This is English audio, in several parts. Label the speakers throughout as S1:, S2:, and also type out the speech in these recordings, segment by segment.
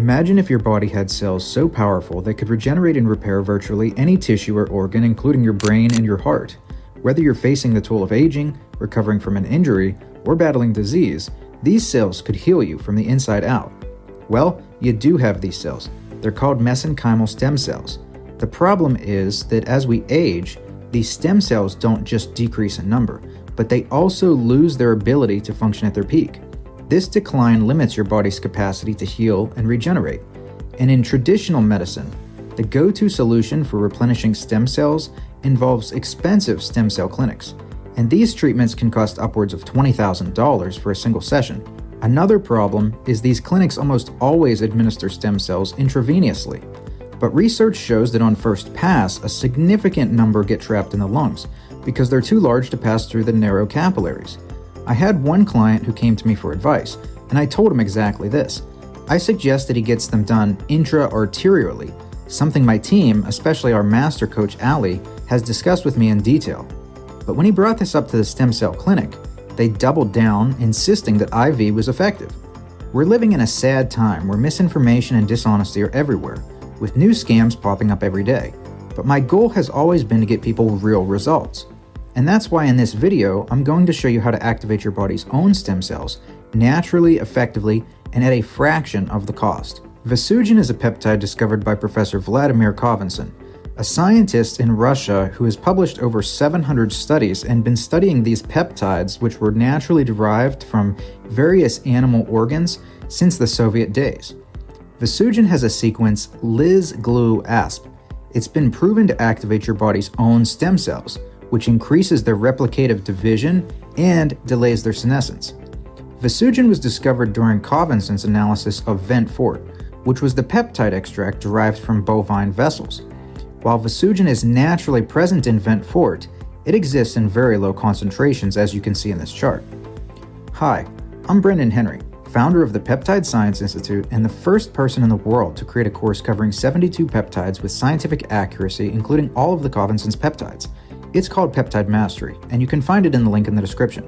S1: Imagine if your body had cells so powerful they could regenerate and repair virtually any tissue or organ, including your brain and your heart. Whether you're facing the toll of aging, recovering from an injury, or battling disease, these cells could heal you from the inside out. Well, you do have these cells. They're called mesenchymal stem cells. The problem is that as we age, these stem cells don't just decrease in number, but they also lose their ability to function at their peak. This decline limits your body's capacity to heal and regenerate. And in traditional medicine, the go-to solution for replenishing stem cells involves expensive stem cell clinics. And these treatments can cost upwards of $20,000 for a single session. Another problem is these clinics almost always administer stem cells intravenously. But research shows that on first pass, a significant number get trapped in the lungs because they're too large to pass through the narrow capillaries. I had one client who came to me for advice, and I told him exactly this. I suggest that he gets them done intra-arterially, something my team, especially our master coach Ali, has discussed with me in detail. But when he brought this up to the stem cell clinic, they doubled down, insisting that IV was effective. We're living in a sad time where misinformation and dishonesty are everywhere, with new scams popping up every day. But my goal has always been to get people real results. And that's why in this video, I'm going to show you how to activate your body's own stem cells naturally, effectively, and at a fraction of the cost. Vesugen is a peptide discovered by Professor Vladimir Khavinson, a scientist in Russia who has published over 700 studies and been studying these peptides, which were naturally derived from various animal organs since the Soviet days. Vesugen has a sequence Lis-Glu-Asp. It's been proven to activate your body's own stem cells, which increases their replicative division and delays their senescence. Vesugen was discovered during Khavinson's analysis of Vent Fort, which was the peptide extract derived from bovine vessels. While Vesugen is naturally present in Vent Fort, it exists in very low concentrations, as you can see in this chart. Hi, I'm Brenden Henry, founder of the Peptide Science Institute and the first person in the world to create a course covering 72 peptides with scientific accuracy, including all of the Khavinson's peptides. It's called Peptide Mastery, and you can find it in the link in the description.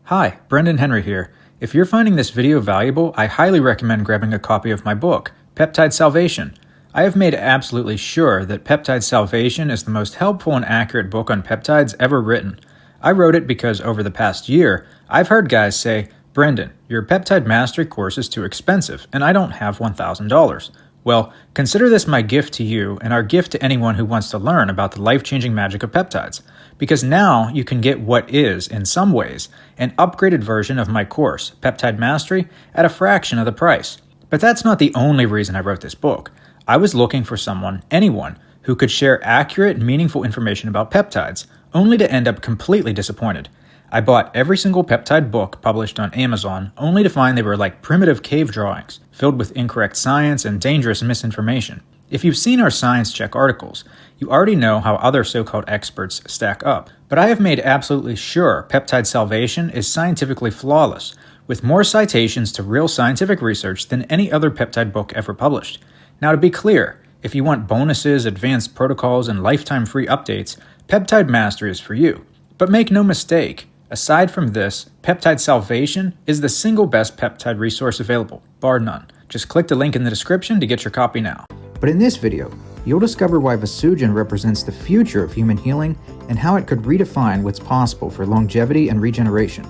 S2: Hi, Brenden Henry here. If you're finding this video valuable, I highly recommend grabbing a copy of my book, Peptide Salvation. I have made absolutely sure that Peptide Salvation is the most helpful and accurate book on peptides ever written. I wrote it because over the past year, I've heard guys say, Brenden, your Peptide Mastery course is too expensive, and I don't have $1,000. Well, consider this my gift to you and our gift to anyone who wants to learn about the life-changing magic of peptides. Because now you can get what is, in some ways, an upgraded version of my course, Peptide Mastery, at a fraction of the price. But that's not the only reason I wrote this book. I was looking for someone, anyone, who could share accurate, meaningful information about peptides, only to end up completely disappointed. I bought every single peptide book published on Amazon, only to find they were like primitive cave drawings, filled with incorrect science and dangerous misinformation. If you've seen our Science Check articles, you already know how other so-called experts stack up. But I have made absolutely sure Peptide Salvation is scientifically flawless, with more citations to real scientific research than any other peptide book ever published. Now to be clear, if you want bonuses, advanced protocols, and lifetime free updates, Peptide Mastery is for you. But make no mistake, aside from this, Peptide Salvation is the single best peptide resource available, bar none. Just click the link in the description to get your copy now.
S1: But in this video, you'll discover why Vesugen represents the future of human healing and how it could redefine what's possible for longevity and regeneration.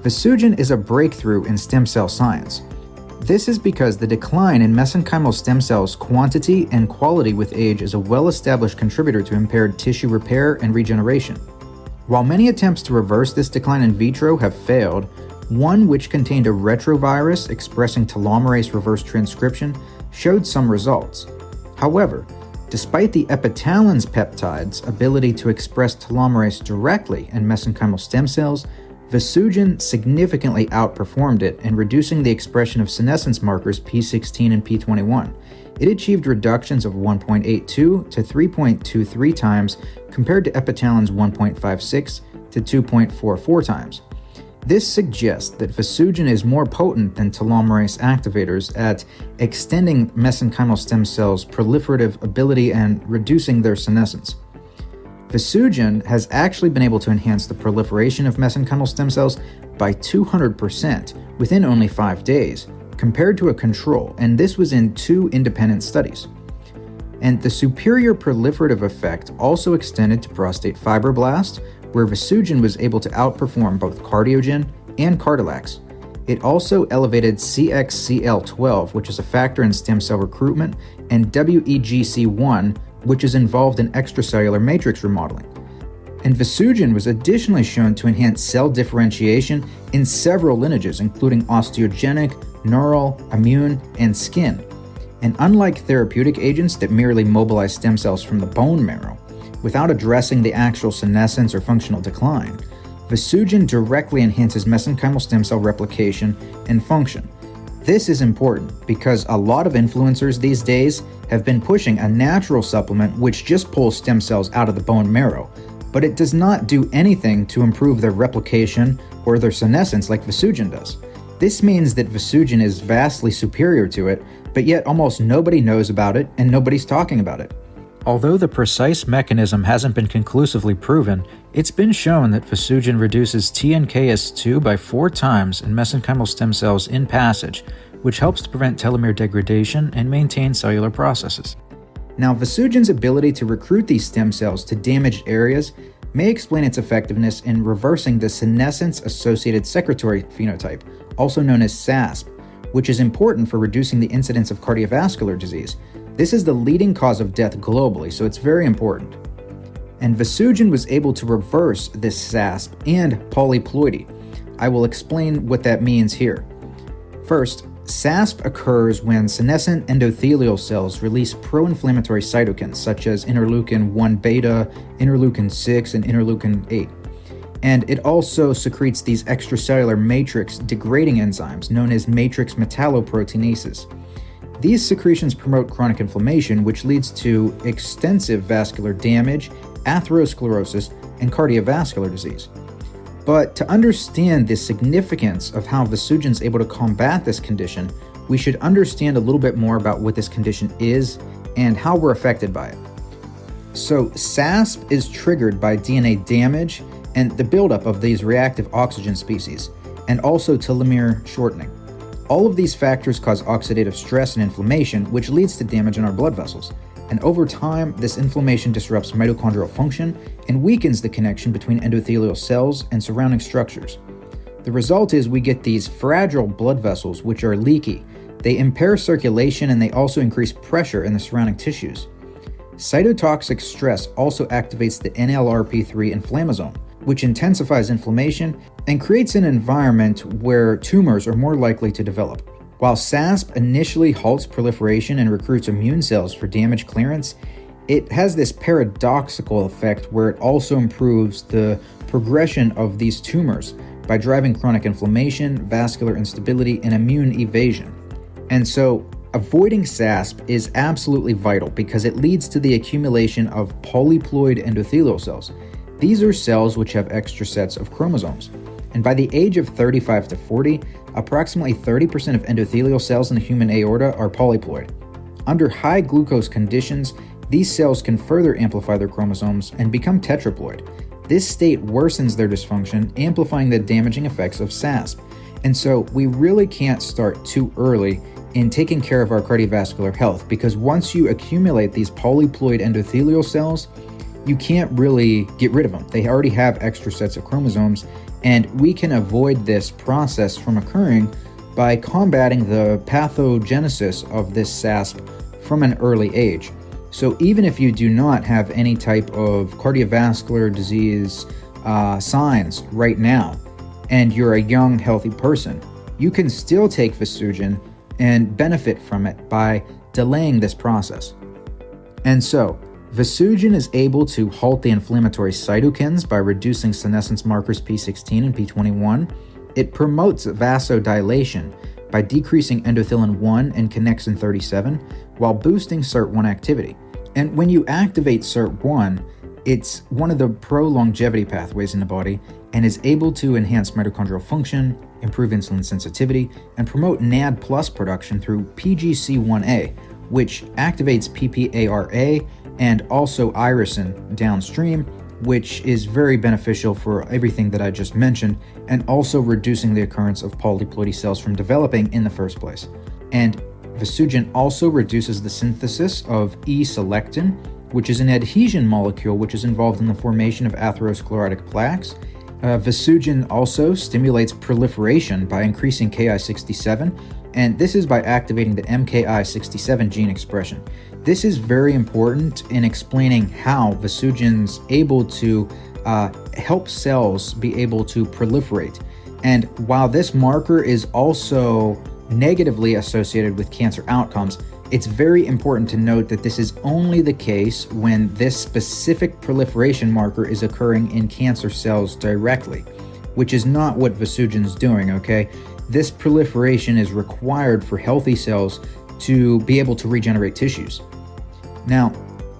S1: Vesugen is a breakthrough in stem cell science. This is because the decline in mesenchymal stem cells' quantity and quality with age is a well-established contributor to impaired tissue repair and regeneration. While many attempts to reverse this decline in vitro have failed, one which contained a retrovirus expressing telomerase reverse transcription showed some results. However, despite the epitalon's peptide's ability to express telomerase directly in mesenchymal stem cells, Vesugen significantly outperformed it in reducing the expression of senescence markers P16 and P21. It achieved reductions of 1.82 to 3.23 times compared to epitalon's 1.56 to 2.44 times. This suggests that Vesugen is more potent than telomerase activators at extending mesenchymal stem cells' proliferative ability and reducing their senescence. Vesugen has actually been able to enhance the proliferation of mesenchymal stem cells by 200% within only 5 days, compared to a control, and this was in 2 independent studies. And the superior proliferative effect also extended to prostate fibroblast, where Vesugen was able to outperform both Cardiogen and Cardilax. It also elevated CXCL12, which is a factor in stem cell recruitment, and WEGC1, which is involved in extracellular matrix remodeling. And Vesugen was additionally shown to enhance cell differentiation in several lineages, including osteogenic, neural, immune, and skin. And unlike therapeutic agents that merely mobilize stem cells from the bone marrow, without addressing the actual senescence or functional decline, Vesugen directly enhances mesenchymal stem cell replication and function. This is important because a lot of influencers these days have been pushing a natural supplement which just pulls stem cells out of the bone marrow, but it does not do anything to improve their replication or their senescence like Vesugen does. This means that Vesugen is vastly superior to it, but yet almost nobody knows about it and nobody's talking about it.
S2: Although the precise mechanism hasn't been conclusively proven, it's been shown that Vesugen reduces TNKS2 by 4 times in mesenchymal stem cells in passage, which helps to prevent telomere degradation and maintain cellular processes.
S1: Now, Vesugen's ability to recruit these stem cells to damaged areas may explain its effectiveness in reversing the senescence-associated secretory phenotype, also known as SASP, which is important for reducing the incidence of cardiovascular disease. This is the leading cause of death globally, so it's very important. And Vesugen was able to reverse this SASP and polyploidy. I will explain what that means here. First, SASP occurs when senescent endothelial cells release pro-inflammatory cytokines such as interleukin-1 beta, interleukin-6, and interleukin-8. And it also secretes these extracellular matrix degrading enzymes known as matrix metalloproteinases. These secretions promote chronic inflammation, which leads to extensive vascular damage, atherosclerosis, and cardiovascular disease. But to understand the significance of how Vesugen is able to combat this condition, we should understand a little bit more about what this condition is and how we're affected by it. So, SASP is triggered by DNA damage and the buildup of these reactive oxygen species, and also telomere shortening. All of these factors cause oxidative stress and inflammation, which leads to damage in our blood vessels. And over time, this inflammation disrupts mitochondrial function and weakens the connection between endothelial cells and surrounding structures. The result is we get these fragile blood vessels which are leaky. They impair circulation and they also increase pressure in the surrounding tissues. Cytotoxic stress also activates the NLRP3 inflammasome, which intensifies inflammation and creates an environment where tumors are more likely to develop. While SASP initially halts proliferation and recruits immune cells for damage clearance, it has this paradoxical effect where it also improves the progression of these tumors by driving chronic inflammation, vascular instability, and immune evasion. And so, avoiding SASP is absolutely vital because it leads to the accumulation of polyploid endothelial cells. These are cells which have extra sets of chromosomes. And by the age of 35 to 40, approximately 30% of endothelial cells in the human aorta are polyploid. Under high glucose conditions, these cells can further amplify their chromosomes and become tetraploid. This state worsens their dysfunction, amplifying the damaging effects of SASP. And so we really can't start too early in taking care of our cardiovascular health, because once you accumulate these polyploid endothelial cells, you can't really get rid of them. They already have extra sets of chromosomes, and we can avoid this process from occurring by combating the pathogenesis of this SASP from an early age. So even if you do not have any type of cardiovascular disease signs right now, and you're a young, healthy person, you can still take Vesugen and benefit from it by delaying this process. And so, Vesugen is able to halt the inflammatory cytokines by reducing senescence markers P16 and P21. It promotes vasodilation by decreasing endothelin-1 and connexin-37 while boosting SIRT1 activity. And when you activate SIRT1, it's one of the pro-longevity pathways in the body and is able to enhance mitochondrial function, improve insulin sensitivity, and promote NAD+ production through PGC1A, which activates PPARA and also irisin downstream, which is very beneficial for everything that I just mentioned, and also reducing the occurrence of polyploidy cells from developing in the first place. And Vesugen also reduces the synthesis of E-selectin, which is an adhesion molecule which is involved in the formation of atherosclerotic plaques. Vesugen also stimulates proliferation by increasing Ki67, and this is by activating the MKI67 gene expression. This is very important in explaining how Vesugen's able to help cells be able to proliferate. And while this marker is also negatively associated with cancer outcomes, it's very important to note that this is only the case when this specific proliferation marker is occurring in cancer cells directly, which is not what Vesugen's doing, okay? This proliferation is required for healthy cells to be able to regenerate tissues. Now,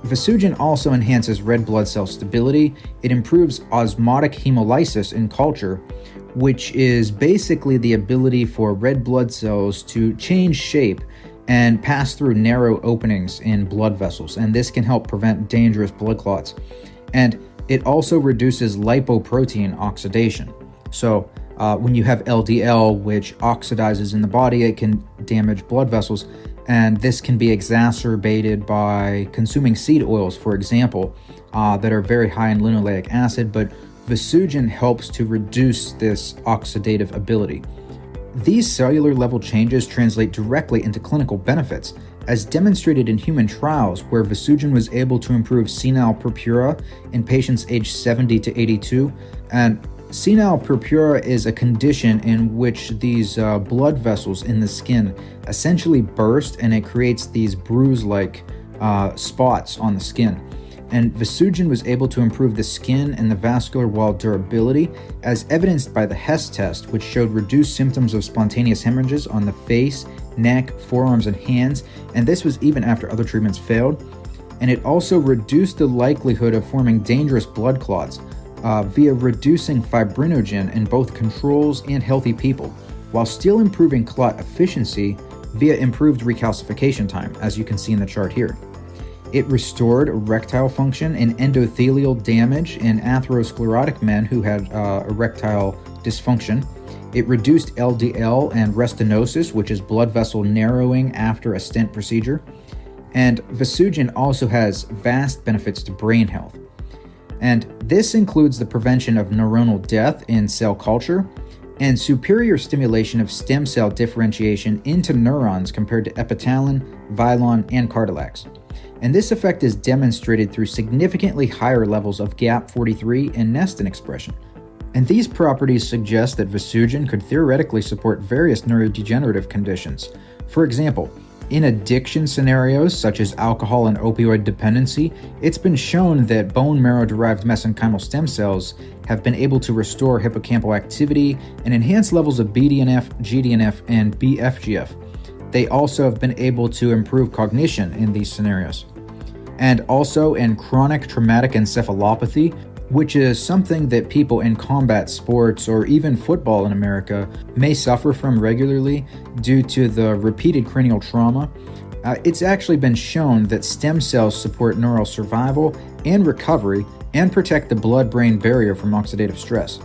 S1: Vesugen also enhances red blood cell stability. It improves osmotic hemolysis in culture, which is basically the ability for red blood cells to change shape and pass through narrow openings in blood vessels, and this can help prevent dangerous blood clots. And it also reduces lipoprotein oxidation. So when you have LDL, which oxidizes in the body, it can damage blood vessels, and this can be exacerbated by consuming seed oils, for example, that are very high in linoleic acid, but Vesugen helps to reduce this oxidative ability. These cellular level changes translate directly into clinical benefits, as demonstrated in human trials where Vesugen was able to improve senile purpura in patients aged 70 to 82. And senile purpura is a condition in which these blood vessels in the skin essentially burst, and it creates these bruise-like spots on the skin. And Vesugen was able to improve the skin and the vascular wall durability, as evidenced by the Hess test, which showed reduced symptoms of spontaneous hemorrhages on the face, neck, forearms, and hands, and this was even after other treatments failed. And it also reduced the likelihood of forming dangerous blood clots via reducing fibrinogen in both controls and healthy people, while still improving clot efficiency via improved recalcification time, as you can see in the chart here. It restored erectile function and endothelial damage in atherosclerotic men who had erectile dysfunction. It reduced LDL and restenosis, which is blood vessel narrowing after a stent procedure. And Vesugen also has vast benefits to brain health. And this includes the prevention of neuronal death in cell culture and superior stimulation of stem cell differentiation into neurons compared to epitalin, vilon, and cartilax. And this effect is demonstrated through significantly higher levels of GAP43 and nestin expression. And these properties suggest that Vesugen could theoretically support various neurodegenerative conditions. For example, in addiction scenarios such as alcohol and opioid dependency, it's been shown that bone marrow-derived mesenchymal stem cells have been able to restore hippocampal activity and enhance levels of BDNF, GDNF, and BFGF. They also have been able to improve cognition in these scenarios. And also in chronic traumatic encephalopathy, which is something that people in combat sports or even football in America may suffer from regularly due to the repeated cranial trauma, it's actually been shown that stem cells support neural survival and recovery and protect the blood-brain barrier from oxidative stress.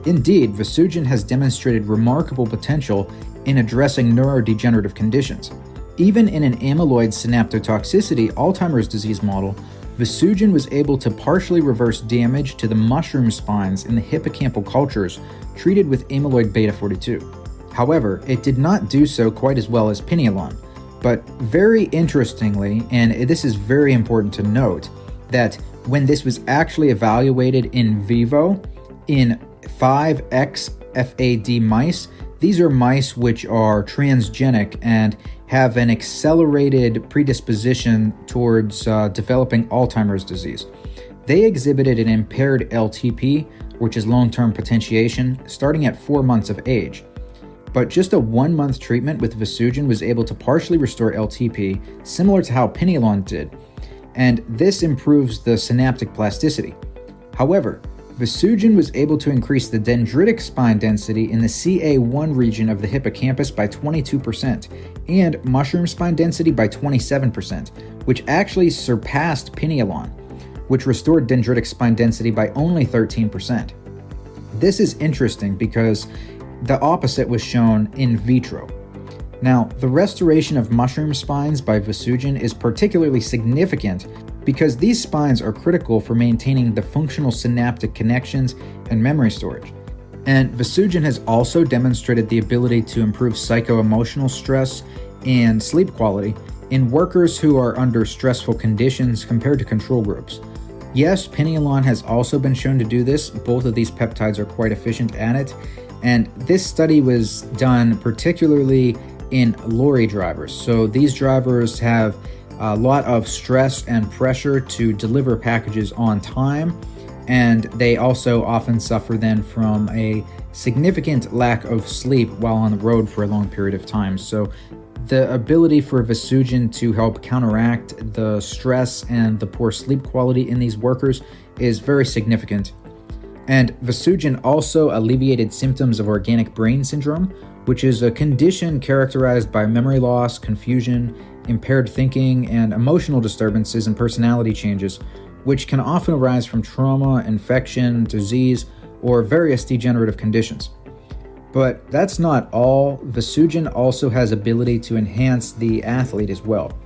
S1: Indeed, Vesugen has demonstrated remarkable potential in addressing neurodegenerative conditions. Even in an amyloid synaptotoxicity Alzheimer's disease model, Vesugen was able to partially reverse damage to the mushroom spines in the hippocampal cultures treated with amyloid beta 42. However, it did not do so quite as well as pineolon. But very interestingly, and this is very important to note, that when this was actually evaluated in vivo in 5XFAD mice, these are mice which are transgenic and have an accelerated predisposition towards developing Alzheimer's disease. They exhibited an impaired LTP, which is long-term potentiation, starting at 4 months of age. But just a 1-month treatment with Vesugen was able to partially restore LTP, similar to how pineolon did, and this improves the synaptic plasticity. However, Vesugen was able to increase the dendritic spine density in the CA1 region of the hippocampus by 22% and mushroom spine density by 27%, which actually surpassed pineolon. which restored dendritic spine density by only 13%. This is interesting because the opposite was shown in vitro. Now, the restoration of mushroom spines by Vesugen is particularly significant because these spines are critical for maintaining the functional synaptic connections and memory storage. And Vesugen has also demonstrated the ability to improve psycho-emotional stress and sleep quality in workers who are under stressful conditions compared to control groups. Yes, Pineolon has also been shown to do this. Both of these peptides are quite efficient at it. And this study was done particularly in lorry drivers. So these drivers have a lot of stress and pressure to deliver packages on time, and they also often suffer then from a significant lack of sleep while on the road for a long period of time. So the ability for Vesugen to help counteract the stress and the poor sleep quality in these workers is very significant. And Vesugen also alleviated symptoms of organic brain syndrome, which is a condition characterized by memory loss, confusion, impaired thinking, and emotional disturbances and personality changes, which can often arise from trauma, infection, disease, or various degenerative conditions. But that's not all. Vesugen also has ability to enhance the athlete as well.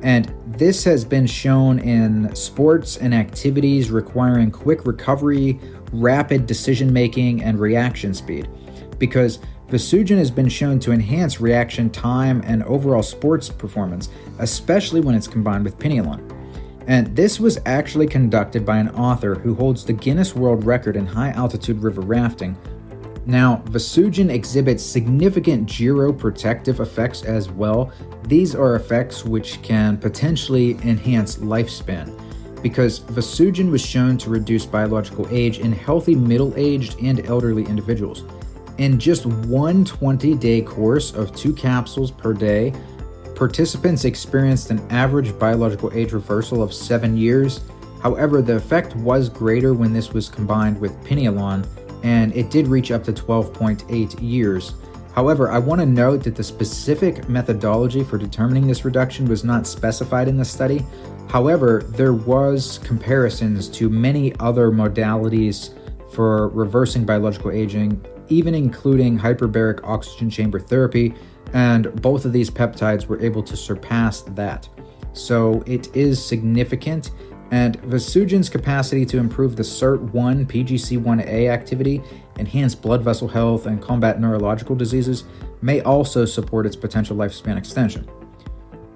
S1: And this has been shown in sports and activities requiring quick recovery, rapid decision-making, and reaction speed, because Vesugen has been shown to enhance reaction time and overall sports performance, especially when it's combined with Pineolon. And this was actually conducted by an author who holds the Guinness World Record in high-altitude river rafting. Now, Vesugen exhibits significant geroprotective effects as well. These are effects which can potentially enhance lifespan, because Vesugen was shown to reduce biological age in healthy middle-aged and elderly individuals. In just one 20-day course of 2 capsules per day, participants experienced an average biological age reversal of 7 years. However, the effect was greater when this was combined with Pineolon, and it did reach up to 12.8 years. However, I want to note that the specific methodology for determining this reduction was not specified in the study. However, there was comparisons to many other modalities for reversing biological aging, even including hyperbaric oxygen chamber therapy, and both of these peptides were able to surpass that. So it is significant, and Vesugen's capacity to improve the SIRT1 PGC1A activity, enhance blood vessel health, and combat neurological diseases may also support its potential lifespan extension.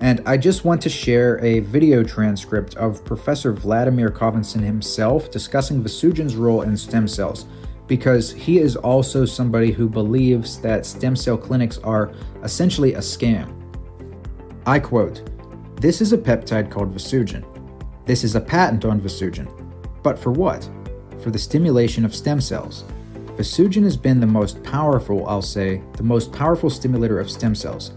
S1: And I just want to share a video transcript of Professor Vladimir Khavinson himself discussing Vesugen's role in stem cells, because he is also somebody who believes that stem cell clinics are essentially a scam. I quote, "This is a peptide called Vesugen. This is a patent on Vesugen. But for what? For the stimulation of stem cells. Vesugen has been the most powerful, I'll say, the most powerful stimulator of stem cells.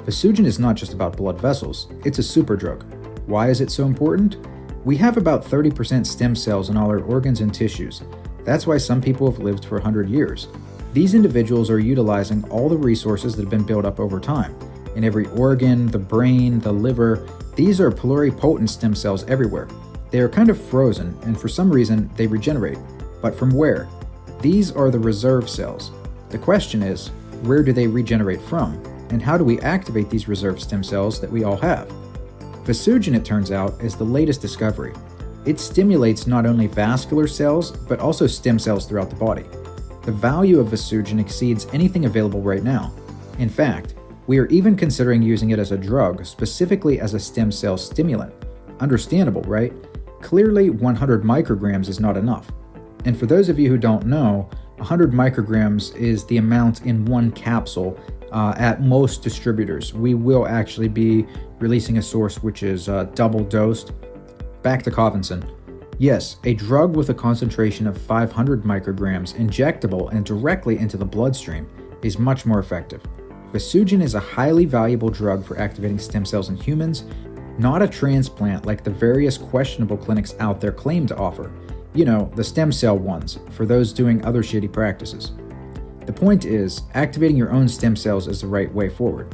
S1: Vesugen is not just about blood vessels, it's a superdrug. Why is it so important? We have about 30% stem cells in all our organs and tissues. That's why some people have lived for 100 years. These individuals are utilizing all the resources that have been built up over time. In every organ, the brain, the liver, these are pluripotent stem cells everywhere. They are kind of frozen, and for some reason, they regenerate. But from where? These are the reserve cells. The question is, where do they regenerate from? And how do we activate these reserve stem cells that we all have? Vesugen, it turns out, is the latest discovery. It stimulates not only vascular cells, but also stem cells throughout the body. The value of Vesugen exceeds anything available right now. In fact, we are even considering using it as a drug, specifically as a stem cell stimulant. Understandable, right? Clearly, 100 micrograms is not enough. And for those of you who don't know, 100 micrograms is the amount in one capsule at most distributors. We will actually be releasing a source which is double dosed. Back to Khavinson. Yes, a drug with a concentration of 500 micrograms injectable and directly into the bloodstream is much more effective. Vesugen is a highly valuable drug for activating stem cells in humans, not a transplant like the various questionable clinics out there claim to offer. You know, the stem cell ones, for those doing other shitty practices. The point is, activating your own stem cells is the right way forward.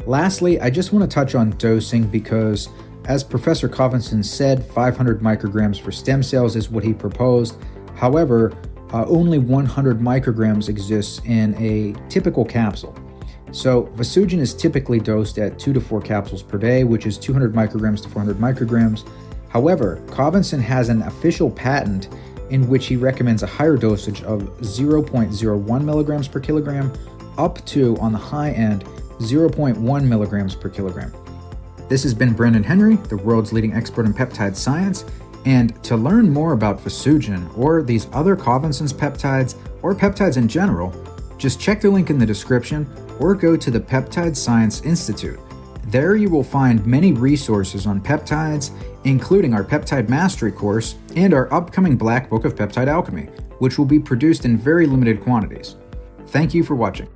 S1: Lastly, I just want to touch on dosing because As Professor Khavinson said, 500 micrograms for stem cells is what he proposed. However, only 100 micrograms exists in a typical capsule. So Vesugen is typically dosed at 2 to 4 capsules per day, which is 200 micrograms to 400 micrograms. However, Khavinson has an official patent in which he recommends a higher dosage of 0.01 milligrams per kilogram up to, on the high end, 0.1 milligrams per kilogram. This has been Brenden Henry, the world's leading expert in peptide science, and to learn more about Vesugen or these other Khavinson's peptides or peptides in general, just check the link in the description or go to the Peptide Science Institute. There you will find many resources on peptides, including our Peptide Mastery course and our upcoming Black Book of Peptide Alchemy, which will be produced in very limited quantities. Thank you for watching.